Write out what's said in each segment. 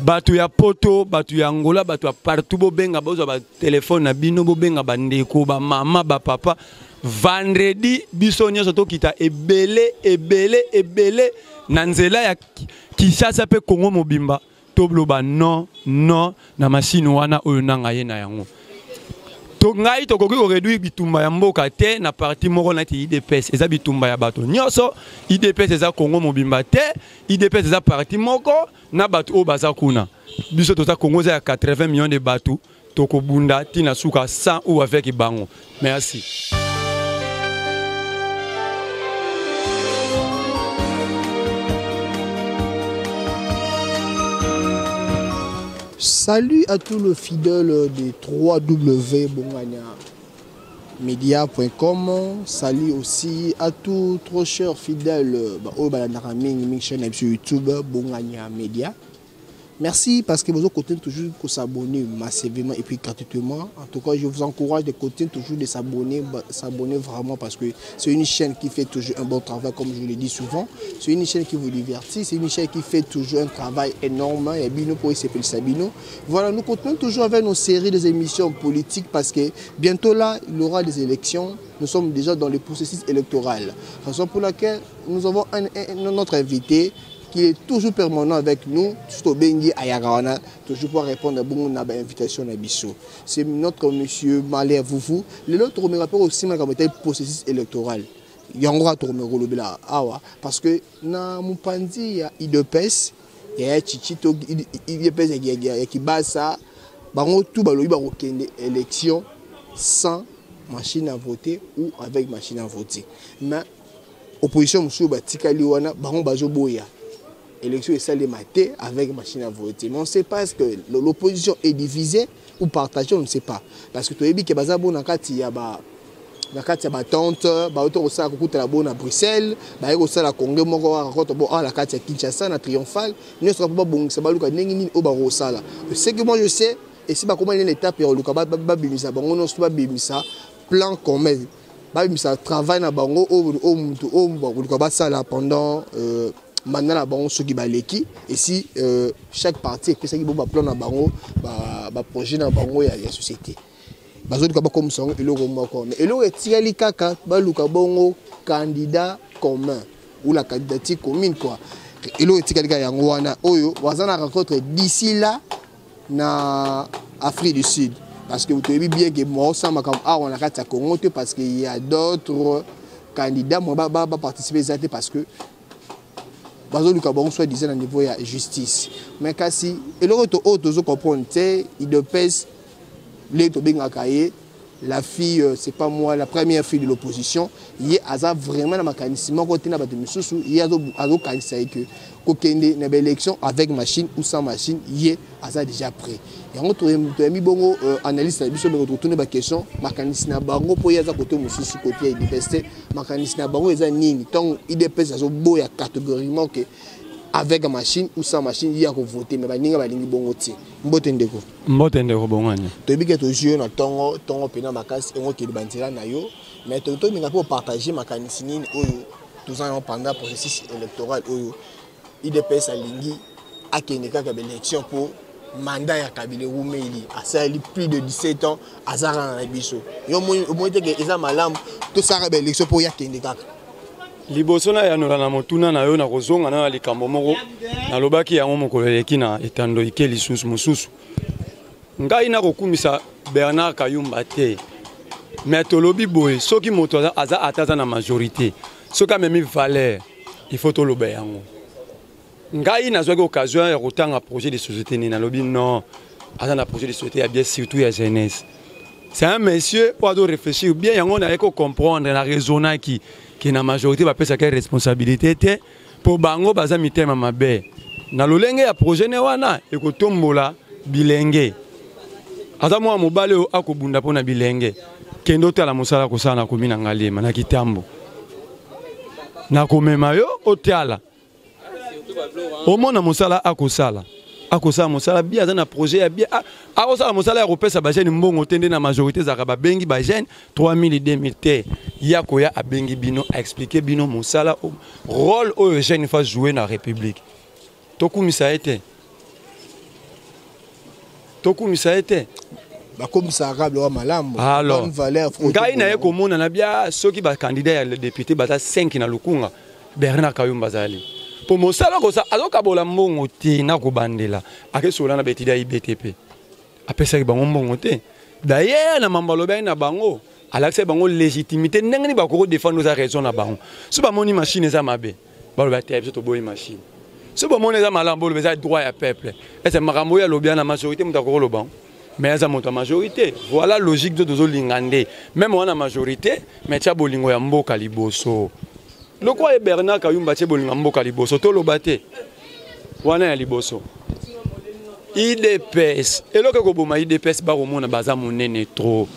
Bato ya poto, bato ya Angola, bato ya partout bobenga bozo ba téléphone na bino bobenga ba ndeko ba mama ba papa. Vendredi biso nyonso to kita ebele na nzela ya Kinshasa pe Congo mobimba. Tobloba non na machine wana oyo nanga ye na yango. To ngai to koki ko réduire bitumba ya mboka te na parti moko na ti IDPS eza bitumba ya bato nyonso IDPS eza Congo mobimba te IDPS eza parti moko na bato o baza kuna biso to za Congo za 80 millions de bato to ko bunda tina suka 100 ou avec bango. Merci. Salut à tous les fidèles de www.bongania-media.com. Salut aussi à tous trop chers fidèles sur YouTube Bongania Media. Merci parce que vous continuez toujours de s'abonner massivement et puis gratuitement. En tout cas, je vous encourage de continuer toujours de s'abonner vraiment parce que c'est une chaîne qui fait toujours un bon travail, comme je le dis souvent. C'est une chaîne qui vous divertit, c'est une chaîne qui fait toujours un travail énorme. Et Bino pour s'appeler Sabino. Voilà, nous continuons toujours avec nos séries des émissions politiques parce que bientôt là, il y aura des élections. Nous sommes déjà dans le processus électoral. Raison pour laquelle nous avons notre invité qui est toujours permanent avec nous, toujours pour répondre à une invitation à Bissot. C'est notre monsieur Malé Vouvou. L'autre me rappelle aussi le processus électoral. Il y a un droit parce que dans mon pandi, il y a IDPS, il y a Chichito, il y a Kibasa, tout le élection sans machine à voter ou avec machine à voter. Mais l'opposition, l'élection est celle matée avec machine à voter. Mais on ne sait pas est-ce que l'opposition est divisée ou partagée, on ne sait pas. Parce que tu as dit que il y a ma tante, à Bruxelles, à Congo, la carte à Kinshasa, à Triomphal, nous ne sommes pas bons, c'est pas le cas. Ce que moi je sais, et c'est pas comment il y a une étape, on a plan commun. Ça travaille dans bango pendant maintenant la bango ceux qui baleki et si chaque parti que ça qui bon plan dans bango projet dans bango il y a la société bazo du comme ça et le moko mais le etikali kaka ba luka bongo candidat commun ou la candidature commune quoi et le etikali kaka yango wana oyo wazana rencontre d'ici là na Afrique du Sud. Parce que vous savez bien que moi, on a carte à Congo parce qu'il y a d'autres candidats qui vont participer parce que soit disant au niveau de la justice. Mais si et le retour autres comprendre, il dépèse les la fille, c'est pas moi, la première fille de l'opposition, il y a vraiment un mécanisme il y a une élection avec machine ou sans machine, il y a déjà prêt. Et on a mis bon analyse de la question, mécanisme bango pour y avoir côté mususu côté université, mécanisme bango est nini, tant il dépêche à boya catégoriquement que avec machine ou sans machine il y a que voter mais baninga balingi bongo ti mbotendeko bongani to bi que to jouer na tongo pena makasi et on qui bandira na yo mais to minga pour partager mécanisme nini oyo tous ans pendant processus électoral oyo IDPS alingi akeneka ka élection pour mandat ya Kabila Roumeili a sali plus de 17 ans azara na biso yo mo que eza malamu to sara ba élection pour ya keneka liboso na ya nora na motuna na yo na kozonga na likambo moko na lobaki yango mokolo eleki na etando ike lisusu mosusu ngai na kokumisa Bernard Kayumba te mais tolobi boye soki moto aza ataza na majorité soki amemi valeur il faut toloba yango ngai nazwaki occasion ya kotanga projet de société ni na lobi non aza na projet de société ya bien surtout ya jeunesse c'est un monsieur pour doit réfléchir bien yango na eko comprendre na raisonner qui na majorité va pesa quelle responsabilité te pour bango baza mitema mabe na lolenge ya projet ne wana ekotombola bilenge aza mwa mobale akobunda pona bilenge kendo tala mosala kosala komina ngalema na kitambo na komema yo otiala omona mosala akosala mosala bien aza na projet ya bien akosala mosala ya kopesa ba jeune mbongo tende na majorité zaka ba bengi ba jeune 3000 2000 te ya koya abengi bino a expliquer bino mosala rôle o jeune fa jouer na république tokumisa ete tokumisa ete comme ça arabe wa malambo alors valeur ngai na ye komona na bia soki ba candidat ya le député bata 5 na lukunga Bernard Kayumba zali pour mosala ko sa azoka bola mbongo te na ko bandela akesola na betida IBTP apesa ki bango mbongo te d'ailleurs na mambalo ba na bango alaxe bango légitimité ndenge ni bakoko défendre sa raison na bango so ba moni machine za mabe ba ba te to boy machine so ba moni za malambo le za droit ya peuple et c'est makambo ya lobia na majorité mutako lo bango mais ça monte majorité voilà logique de dozo lingande même on a majorité mais tia bolingo ya mboka liboso le quoi Bernard Kayumba tia bolingo mboka liboso to lobate wana ya liboso IDPS et le ko boma IDPS ba ko mona baza monene trop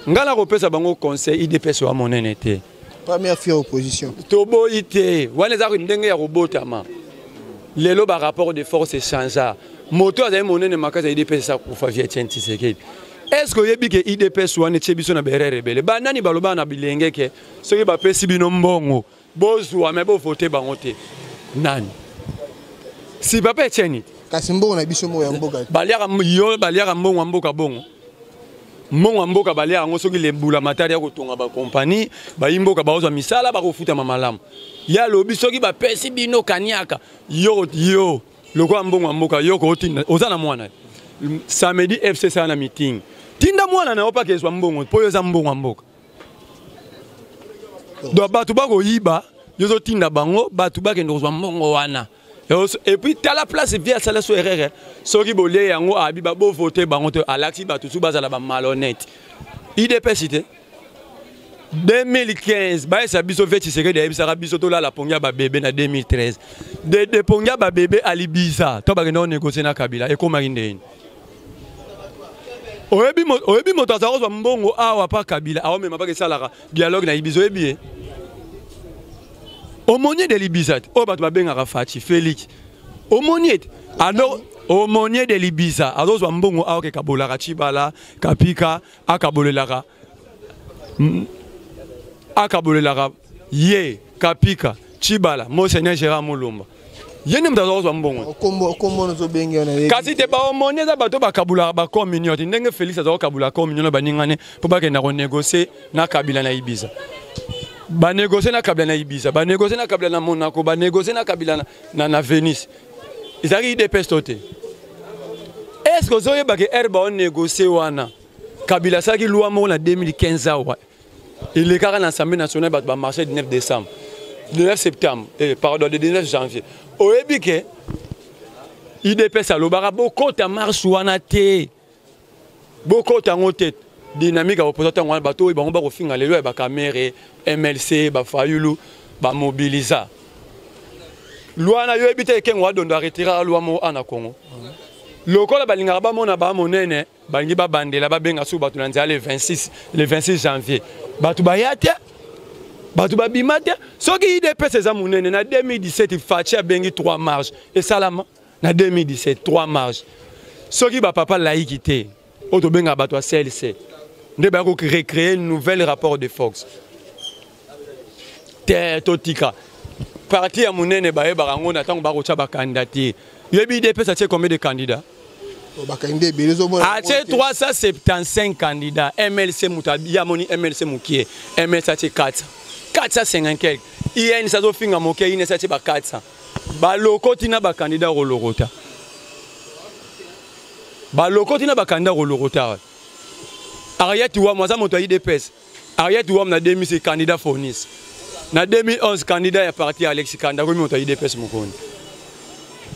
ngala ko pesa bango conseil IDPS wa monene te première fois opposition tobo ité wana za ko ndenge ya robotama lelo ba rapport de force échangea moto azali monene makasa IDPS sa kufa via Tshisekedi est-ce que yebi ke IDPS wana tchebiso na berere rebele ba nani baloba na bilenge ke soki ba pesi bino mbongo bozwa me bo voter bango te nani si papa Etienne kasi mbongo na biso mo ya mboka baliaka mbongo mboka bongo mbongo mboka baliaka ngo soki lembula matari ya kotonga ba compagnie ba imboka bazwa misala ba kofuta mamalamu ya lobi soki ba pesi bino kaniaka yo loko mbongo mboka yoko otinda ozana mwana samedi FC sana meeting tinda mwana na opa kezwa mbongo po yoza mbongo mboka do batu bako yiba yozo tinda bango batu bakendo kozwa mbongo wana et puis t'as la place via sala so erreur soki bolé yango abi ba bo voter bango te alaxi batu su bazala ba malhonnête IDP cité 2015 ba esa biso veti seke de ebisa biso to la pongia ba bébé na 2013 de pongia ba bébé alibiza to ba kendo négocier na Kabila e koma kindeni oyebi moto azarozwa mbongo awa pa Kabila awo mema pa ke salaka dialogue na ibizo ebie omonier de Libiza o bato ba benga Fachi Félix omonier alors omonier de Libiza azozwa mbongo awo ke kabolaka Chibala Kapika akabolelaka ye Kapika Chibala Monseigneur Gérard Mulumba yene mtazozwa mbongo kombo no benga na kasi te ba omonier za bato bakabula ba communion ndenge Félix azokabula communion na baningane po bakenda ko négocier na Kabila na Ibiza ba négocier na Kabila na Ibiza ba négocier na Kabila na Monaco ba négocier na Kabila na Venise izaki IDPS tote est-ce que zoye ba ke herba on négocier wana Kabila saki loi mo na 2015 awa il est carré dans l'Assemblée nationale ba marché du 9 septembre pardon le 19 janvier oyebi ke IDPS alobaka bokota marche wana te bokota ngote dynamique à opposition wana bato bango ba kofinga lelo ba camera MLC ba fayulu ba mobiliser loi na yo ebite ke ngwa dondo retirer loi mo ana Congo lokola balinga ba mona ba monene bangi ba bandela ba benga su bato nanza le 26 janvier bato ba yate bato ba bimate soki IDPS eza monene na 2017 Fachi bengi 3 marches et salama na 2017 3 marches soki ba papa laïki te auto benga bato a CLC ne ba ko créer un nouvel rapport de force totika parti ya monene ba yeba rango na tango ba ko tshaba candidature yebi IDPS a combien de candidats a 375 candidats MLC mutabi ya moni MLC mukie MLC a 450 quelque IN ça do finga moke IN ça ba 400 ba lokoti na ba candidat rolorota ba lokoti na ba candidat rolorota Ariette Ouam moi ça moto IDPS Ariette Ouam na 2006 candidat Fonis na 2011 candidat ya parti Alexis Kanda ko moto IDPS mukoni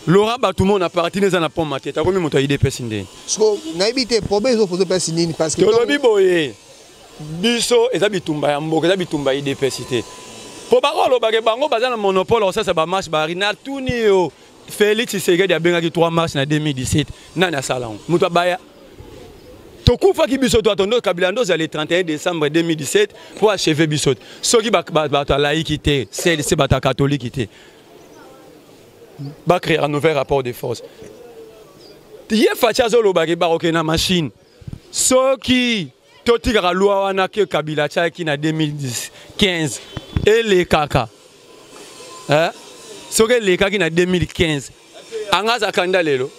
Laurent Batoumon a parti neza na pont mateta ko moto IDPS ndeni so na ibite problème zo poser place nini parce que tolobi boye biso eza bitumba ya mboka eza bitumba IDPS te po bakolo bake bango baza na monopole ça ba marche ba rina tunio Félix Tshisekedi abengaki 3 mars na 2017 nani asala muto baya tokufa ki biso to atondo Kabila ndo za le 31 décembre 2017 pour achever biso soki ba laïque te c'est ba catholique te ba créer un nouvel rapport de force tie facha zo lobaki ba okena machine soki totika loi wana ke Kabila tchaki na 2015 et les kaka hein soki les kaka na 2015 anga za kanda lelo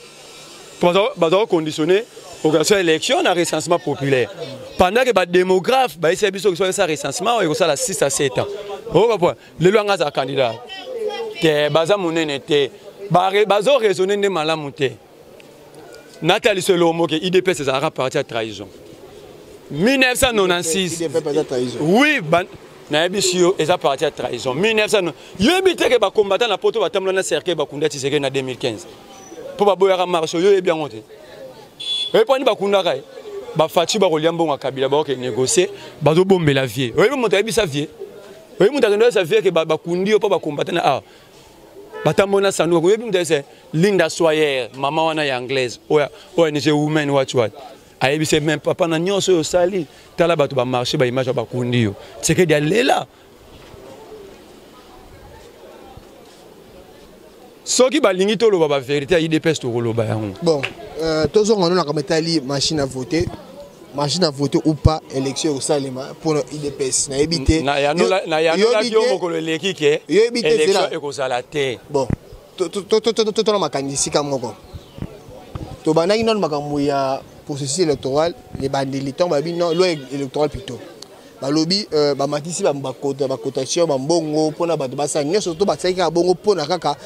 bazo conditionné organisation élection na recensement populaire pendant que ba démographe ba essayer biso que ça recensement et ça la 6 à 7 ans on comprend le loi za candidat que baza monene te bazo raisonner de malamu te Nathalie Selomo que IDPS c'est un parti à trahison 1996 oui na ebisio eza parti à trahison 1900 yo ebité que ba combattant na poto batamla na cercle ba kunda tiseke na 2015 pour ba boyaka marche yo ebia ngote et puis ba kunda kai ba fati ba kolia mbonga kabila ba ke négocier ba zo bombela vie oui monta ebisa vie oui monta ndo sa vie que ba kundi yo pa ba combattant na batamona sanu ko yebi mutese Linda Sawyer mama wana ya anglaise oya ni women watch what ayebi se même papa na nyonso yo sali tala bato ba marché ba image ba kundi yo c'est que dia lela soki ba lingi to lo ba vérité IDPS to lo ba yango bon tozo ngona na kametali machine à voter ou pas élection au Salema pour IDPS na ebité na ya no la yo mokolo leki ke élection e ko sala te bon to na makanisi ka moko to banaki non makambo ya processus électoral les bandeliton ba non loi électoral plutôt ba lobby ba matisi ba cotation ba mbongo pona ba basa nyoso to ba tsaka bongo pona kaka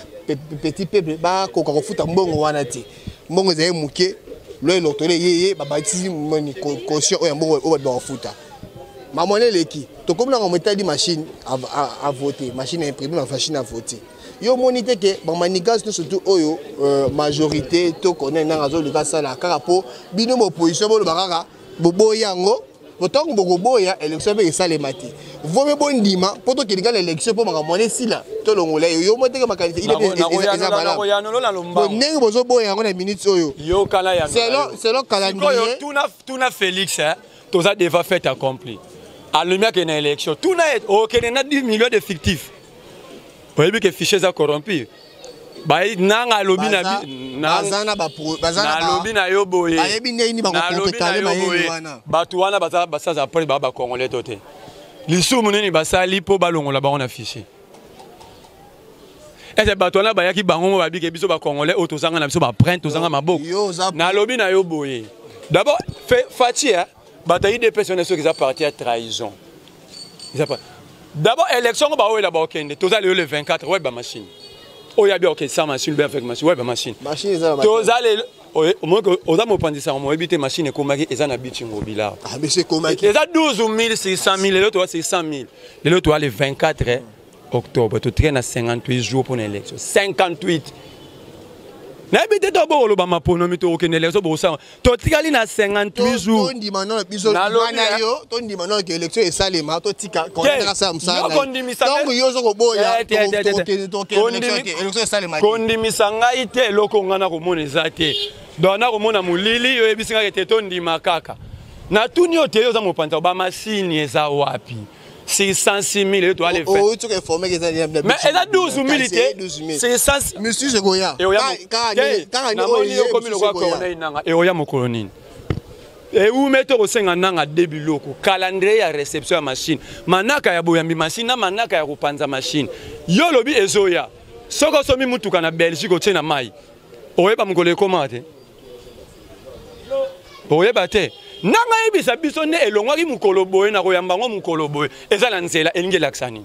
petit peuple ba ko ka futa mbongo wana ti mbongo zaye muke loi électoral yeye ba batisi moni caution o ya mbongo o ba futa mamone leki to comme na metadi machine à voter machine à imprimer machine à voter yo monite que ba manigas surtout oyo majorité to connaît na razo le sala kaka po bino mo opposition bo le bakaka bobo yango botongo boko boya élection be salema te vome bondima poto ke linga l'élection po maka mone sila to longola yo monite que makanisi il est boneng bozo boya yango na minute oyo yo kala ya selon calendrier tuna Félix to ça déjà fait accompli à lumière que na élection tuna aucun na 10 millions de fictifs. Vous voyez que fichier ça corrompu. Bah nanga lobby na bazana lobby na yo boye. Ba yebi nini ba ko compter ba wana. Batu wana basa après ba congolais toté. Lisumu nini basali po balongola ba on affiché. Et c'est batu wana ba yaki bango ba bi ke biso ba congolais otozanga na biso ba print tozanga maboko. Na lobby na yo boye. D'abord Fatia bataille des personnes qui sont partis à trahison. D'abord, élection, on va là-bas, tous allez le 24, ouais, bah machine. Oh, il y a bien, ok, ça machine, bien avec machine, ouais, bah machine. Machine, ça va. Tous allez, au moins, aux amis, on dit ça, on va éviter machine et commander, et ça n'a pas de mobile. Ah, mais c'est comment? Et ça, 12 000, c'est 100 000, et l'autre, c'est 100 000. Et l'autre, le 24 octobre, tu traînes à 58 jours pour l'élection. 58. N'habitez pas au Obama pour nous mettre aucune élection pour ça. Tu as na 58 jours. On dit maintenant on dit maintenant que l'élection est salema, tu tika quand on ça ça. Donc yo zo boya. Élection est salema. Kondimisanga ite loko ngana ko moneza te. Donc na ko mona mulili yo ebisinga ke tondi makaka. Na tuni ote yo za mopanta ba machine eza wapi. 606 000 et toi les faire. Oh, tu es formé que ça. Mais elle a 12 000 militaires. C'est 100. Monsieur Segoya. Et oya mokoloni. Et où mettre au 50 ans à début loko calendrier à réception à machine. Manaka ya boyambi machine na manaka ya kupanza machine. Yo lobi ezoya. Soko somi mutuka na Belgique o tena mai. Oyeba mukole komate. Oyeba te. Nanga ebisa biso ne elongwaki mukolo boye na koyamba ngo mukolo boye eza na nzela elingi laksani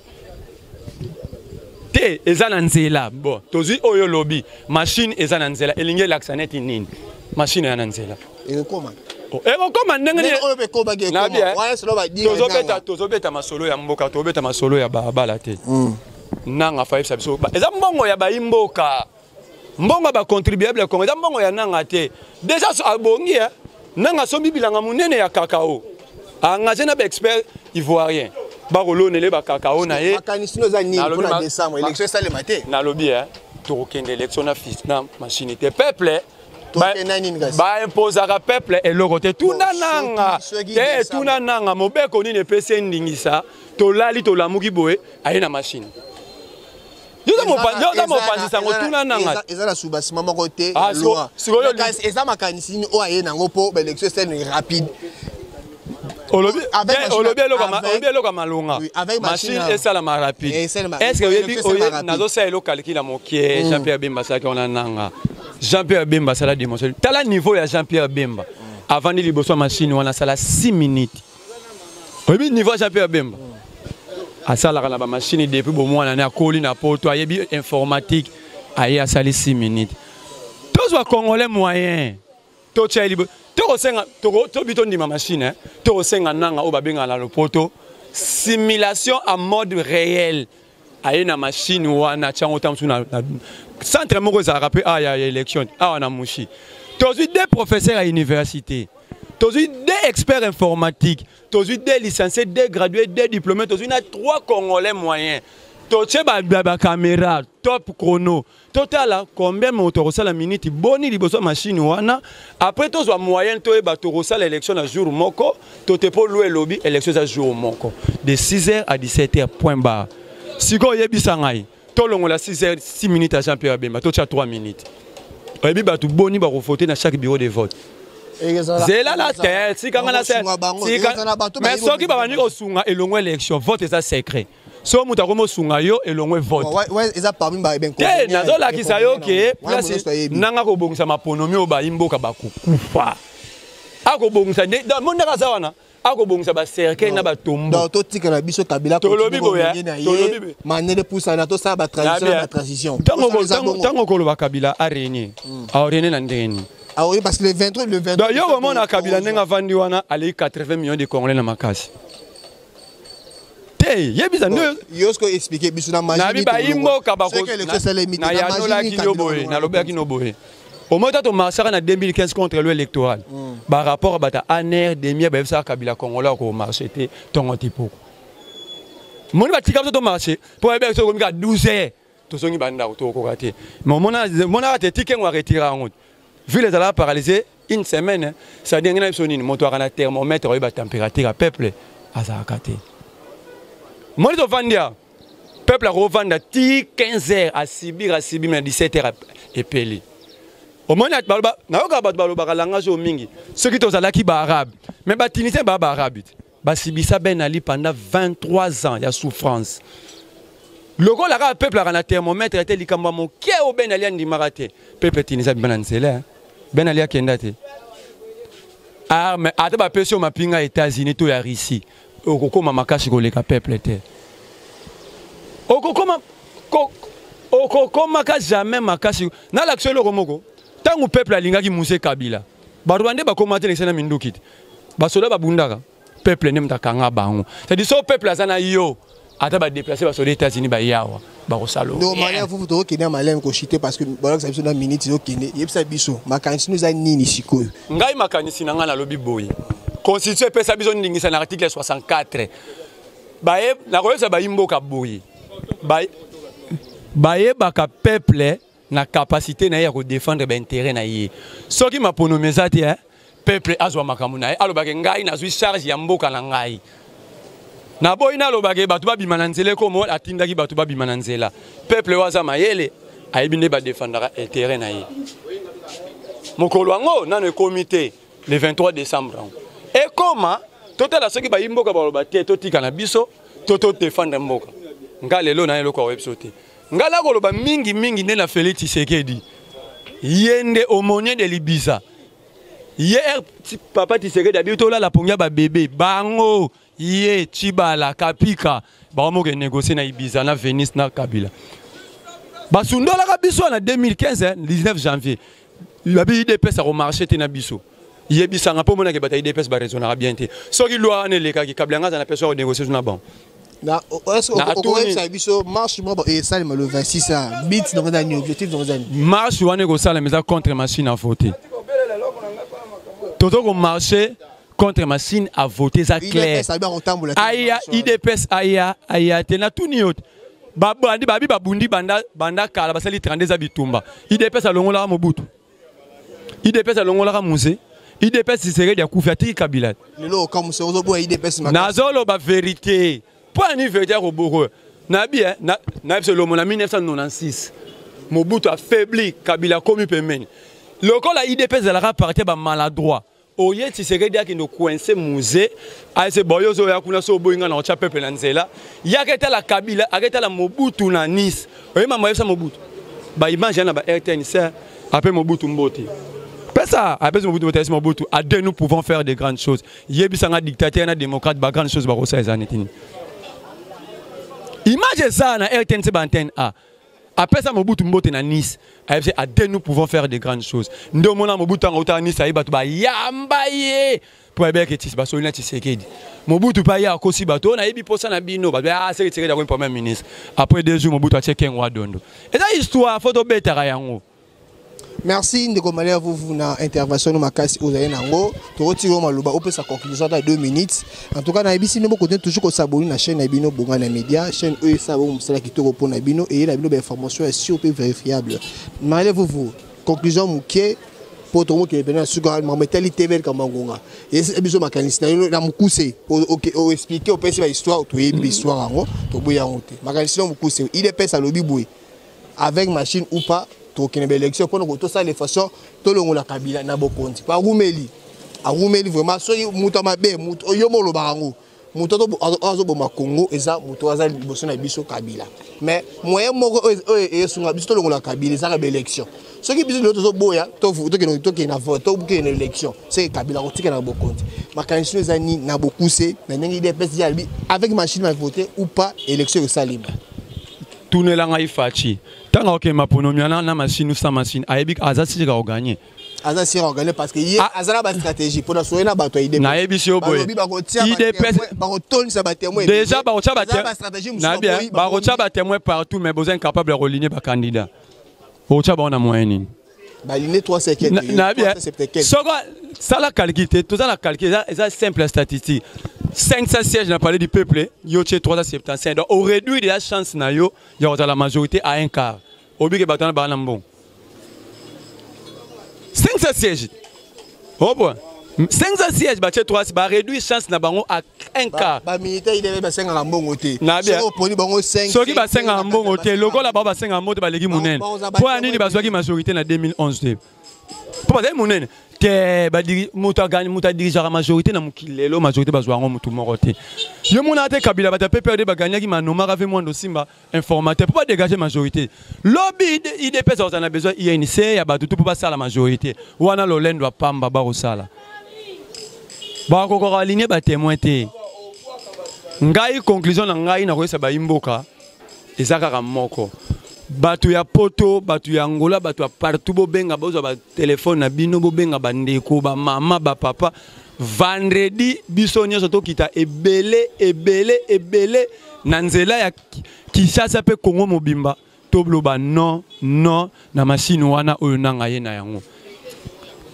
te eza na nzela bon tozi oyo lobi machine eza na nzela elingi laksani ti nini machine ya na nzela ekoma ndenge oyo be koba ge koma wala solo ba dire tozobeta masolo ya mboka tozobeta masolo ya babala te nanga fa ebisa biso eza mbongo ya baimboka mbongo ba contribuable ko eza mbongo ya nanga te déjà abongi nanga sombi bilanga munene ya cacao anga na ba expert ivoirien ba rolonele ba cacao na ye makanisino za nini pour décembre élection ça le matin na lobby to okende élection na fils na machine te peuple ba imposera peuple et lokote tuna nanga te tuna nanga mobeko nini pese ndingisa to lali to lamuki boye aye na machine Yoza mopanzi sango tuna nanga. Eza la subasima moko te loi. Eza makanisi ni o aye nango po élection c'est rapide. Olobi eloka malonga. Machine esa la ma rapide. Est-ce que oyebi nazo sa elo calcul la mokie Jean-Pierre Bemba sa ki ona nanga. Jean-Pierre Bemba ça la démonstration tala niveau ya Jean-Pierre Bemba avant de liboso machine wana ça la 6 minutes oui niveau Jean-Pierre Bemba à ça la machine depuis bon mois na koli na poto ayebi informatique aye à ça les 6 minutes tous wa congolais moyen to tcheli to senga to biton di machine to senga nanga o babenga na lopoto simulation en mode réel aye na machine wana chango tamsu na centre moko za rappel ya élection na mushi tozu des professeurs à l'université tozu des experts informatiques tozu des licenciés des gradués des diplômés tozu na 3 congolais moyens toche ba caméra top chrono total combien moto la minute boni liboso machine wana après tozo moyen to ba to la élection à jour moko tote po louer lobby élection à jour moko de 6h à 17h point barre siko yebisa ngai to longola 6h 6 minutes à Jean-Pierre Bemba to 3 minutes oyebi bato boni ba voter dans chaque bureau de vote zela la tête si kanga la tête mais soki ba bani ko sunga elongo élection vote ça secret so muta komo sunga yo elongo vote ouais eza parmi ba ben ko nazo la kisa yo ke place nanga ko bongisa maponomi o ba imboka bakukufa ako bongisa dans monde kaza wana ako bongisa ba cercle na ba tombo donc to tika na biso kabila ko tolobi manele pousa na to ça ba transition tango ko lo ba kabila a régner a régner na ndeni ah oui parce que le 23 donc yo vraiment na kabila nenga vandi wana ali 80 millions de congolais na makasi yebisa ndo yosko expliquer biso na magie na biba imboka bako na ya no la kinyo boye na lobe kinyo boye au moins to massacre na 2015 contre l'électoral par rapport à bata aner demi ba ça kabila congolais ko marché té tongo tipo mon ba tika to marché pour ba so ko mi ka 12h to songi banda to ko raté mais mona te tiken wa retirer en route vu les ala paralysés une semaine ça dit ngena biso nini moto akana thermomètre ba température à peuple azakate moi to vandia peuple a revendre 15h à Sibir mais 17h et peli au moins na yoka bato baloba langage o mingi ceux qui tozala ki ba arabe mais ba tunisien ba arabe ba sibisa Ben Ali pendant 23 ans il y a souffrance le gars la peuple a na thermomètre était likamba mo ke o Ben Ali ndi marate peuple tunisien banansela Ben Ali akenda te ah mais ata ba pesio mapinga États-Unis to ya Russie okokoma makasi koleka peuple te okokoma ka jamais makasi na l'action le romoko tangu peuple alingaki Muse Kabila ba Rwanda ba komate na mindukite ba soda ba bundaka peuple ne mtakanga bango c'est dit so peuple azana yo ata ba déplacer ba soda États-Unis ba yawa ba kosalo no mania vous to kina malem ko chité parce que ba ça biso na minute yo kine yebisa biso makanisi nous a nini sikoyo ngai makanisi na nga na lobi boy constitution pesa biso ndingisa na article 64 baye na koyesa ba imboka boy baye baka peuple na capacité na ya ko défendre ba intérêt na ye soki maponomeza te peuple azwa makamu na ye alobake ngai na zwi charge ya mboka na ngai na boy na alobake bato ba bimana nzela ko mo atindaki bato ba bimana nzela peuple waza mayele ayebinde ba défendre intérêt na ye mokolo ngo na le comité le 23 décembre et comment total soki ba imboka ba lobate to tika na biso to défendre mboka ngalelo na eloko website ngala koloba mingi nde na Félix Tshisekedi yende aumônier de Libisa hier papa Tshisekedi abitola la pongia ba bébé bango ye Chibala Kapika ba mo ke négocier na Ibiza na Venice na Kabila basundola ka biso na 2015 19 janvier la IDPS a remarché te na biso yebisa nga po mona ke bataille IDPS ba raisonnera bien te soki loi ne leka ki Kabila nga na personne négocier na bon na est-ce que marche et ça le 26 bit donc un objectif donc marche wane ko sala mais contre machine à voter toto ko marcher contre machine à voter ça clair aya IDPS aya tena tuni yote babandi babundi banda kala basali 32 za bitumba IDPS alongola Mobutu IDPS alongola Muse IDPS Tshisekedi ya kufa tiki Kabila lelo comme ça ozo IDPS nazolo ba vérité pas ni vérité au Boro. Nabi na le monde en 1996. Mobutu a faibli Kabila comme pemen. Le col a IDPS de la partie ba maladroit. Oye Tshisekedi qui nous coincé musée a ce boyozo ya kuna so boinga na cha peuple nzela. Ya keta la Kabila, a keta la Mobutu na Nice. Oye mama yesa Mobutu. Ba image na ba RTN ça après Mobutu Mbote. Ça, après Mobutu, à deux nous pouvons faire des grandes choses. Yebisanga dictateur, un démocrate, bah grandes choses, bah ça les années. Imagine ça na RTNC Bantene A. Après ça Mobutu Mbote na Nice, à deux nous pouvons faire des grandes choses. Ndo mona Mobutu en Nice, ça y ba tuba yambaye. Pour bien que tu baso ina Tshisekedi. Mobutu pa ya kosi bato na yebi posa na bino ba c'est Tshisekedi a premier ministre. Après 2 jours Mobutu a checké en Wadondo. Et ça histoire photo betara yango. Merci de commenter vous na intervention no makasi ozaye nango to retiro maloba o sa conclusion dans 2 minutes. En tout cas na ebisi no continuer toujours ko s'abonner na chaîne na bino Bongana Media, chaîne eux ça bon msala kitoko pour na bino et na bino ba information est sûr et vérifiable. Malé vous conclusion mukie pour tout le monde qui est venu à Sugar, mais mettez TV comme Bangonga. Et c'est besoin de mécanicien. Il a moukousé pour expliquer au PC l'histoire, tout est l'histoire en haut, tout est en haut. Mécanicien moukousé. Il est pèse à lobby boui. Avec machine ou pas, tout est une belle élection. Pour nous tout ça les façons, tout le monde la Kabila n'a pas compte. Pas Roumeli. À Roumeli vraiment, soyez moutamabé, yomo le barango. Mutoto azo boma Congo eza muto aza liboso na biso Kabila. Mais moyen moko e sunga biso to longola Kabila za ba élection. Ce qui biso to boya to ke na vote to ke na élection. C'est Kabila ko tika na bokonti. Makanisi ezani na bokuse na ndenge ide pesi ya avec machine à voter ou pas élection au Salimba. Tourner la ngai fachi. Tanga ok maponomia na machine ou sans machine. Ayebi azasi ga gagner. Aza si organiser parce que hier azala ba stratégie pour na soyena bato ide. Na yebi oboye. Ide pesi ba retourne ça ba témoin. Déjà ba rocha ba témoin. Ba rocha ba témoin partout mais besoin capable de religner ba candidat. Rocha ba on a moyen. Ba ligne 350. Na bien. Ça la calculé, tout ça la calculé, ça simple statistique. 500 sièges n'a parlé du peuple, yo tché 375. Donc on réduit la chance na yo, y a la majorité à un quart. Obi batana ba na bon. 500 sièges. Oh bon. 500 sièges, bah, 3, bah, réduire chance na bango à un quart. Bah, militaire, il est 5 en bon côté. Na bien. Ceux qui va 5 en bon côté, le gars là-bas va 5 en bon, bah, les mounen. Pour année, il va soit qui majorité en 2011. Pour dire mounen, que bah, mouta gagne, mouta dirige la majorité, na mukile, la majorité va jouer en moutou moroté. Yo mouna te Kabila, bah, t'as peur de gagner qui m'a nommé avec moi aussi, bah, informateur, pour pas dégager majorité. Lobby, il dépêche, on a besoin, il y a une série, bah, tout pour passer à la majorité. Ou on a l'olène doit pas m'babar au sala. Ba ko ko aligné ba témoin té ngai conclusion na ngai na ko sa ba imboka ezaka ka moko batu ya poto batu ya ngola batu ya partout bo benga bozo ba téléphone na bino bo benga ba ndeko ba mama ba papa vendredi biso nyonso to kita ebele na nzela ya Kinshasa pe Congo mobimba to bloba non na machine wana oyo na ngai na yango.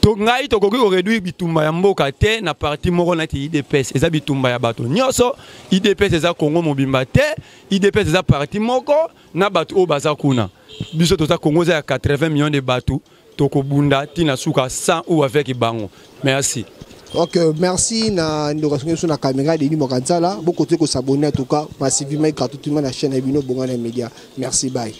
To ngai to koki ko réduire bitumba ya mboka te na parti moko na ti IDPS eza bitumba ya bato nyonso IDPS eza Congo mobimba te IDPS eza parti moko na bato o baza kuna biso to za Congo za 80 millions de bato to ko bunda tina suka 100 ou avec bango. Merci. Ok, merci na ndokasonge sur la caméra de Denis Mokanzala. Beaucoup de s'abonner en tout cas massivement gratuitement à la chaîne Ebino Bongana Media. Merci, bye.